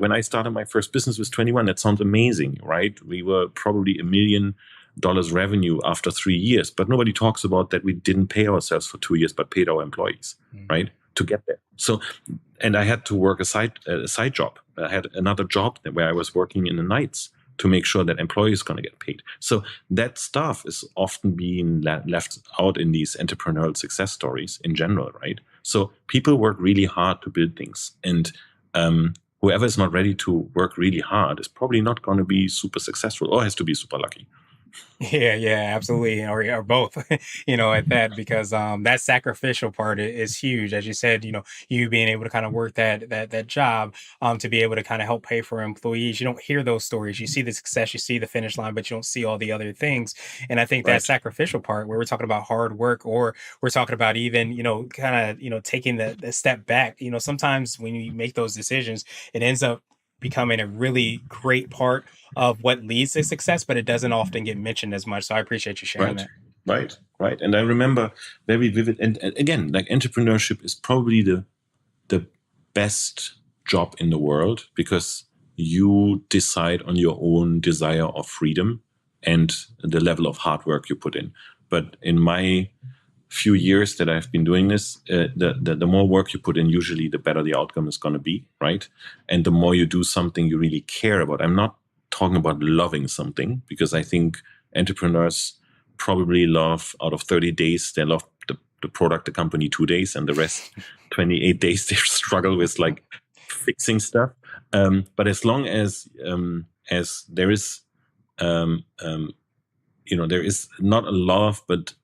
When I started my first business with 21, that sounds amazing, right? We were probably $1 million revenue after 3 years, but nobody talks about that we didn't pay ourselves for 2 years, but paid our employees, right, to get there. So, and I had to work a side job. I had another job where I was working in the nights to make sure that employees going to get paid. So that stuff is often being left out in these entrepreneurial success stories in general, right? So people work really hard to build things, and whoever is not ready to work really hard is probably not going to be super successful, or has to be super lucky. Yeah, absolutely, or both, at that, because that sacrificial part is huge, as you said. You being able to kind of work that job, to be able to kind of help pay for employees. You don't hear those stories. You see the success, you see the finish line, but you don't see all the other things. And I think that Right. sacrificial part, where we're talking about hard work, or we're talking about even kind of taking the step back. Sometimes when you make those decisions, it ends up becoming a really great part of what leads to success, but it doesn't often get mentioned as much. So I appreciate you sharing Right. that. Right. And I remember very vivid. And again, like, entrepreneurship is probably the best job in the world, because you decide on your own desire of freedom and the level of hard work you put in. But in my few years that I've been doing this, the more work you put in, usually the better the outcome is going to be, right? And the more you do something you really care about. I'm not talking about loving something, because I think entrepreneurs probably love, out of 30 days, they love the product, the company 2 days, and the rest 28 days they struggle with like fixing stuff. But as long as there is there is not a love but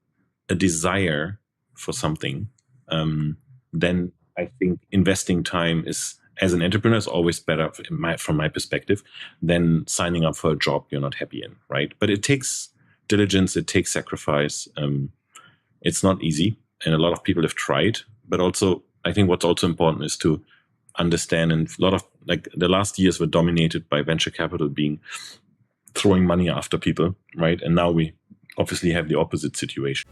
a desire for something, then I think investing time is, as an entrepreneur, is always better from my perspective than signing up for a job you're not happy in, right? But it takes diligence, it takes sacrifice. It's not easy, and a lot of people have tried. But also, I think what's also important is to understand, and a lot of, like, the last years were dominated by venture capital being throwing money after people, right? And now we obviously have the opposite situation.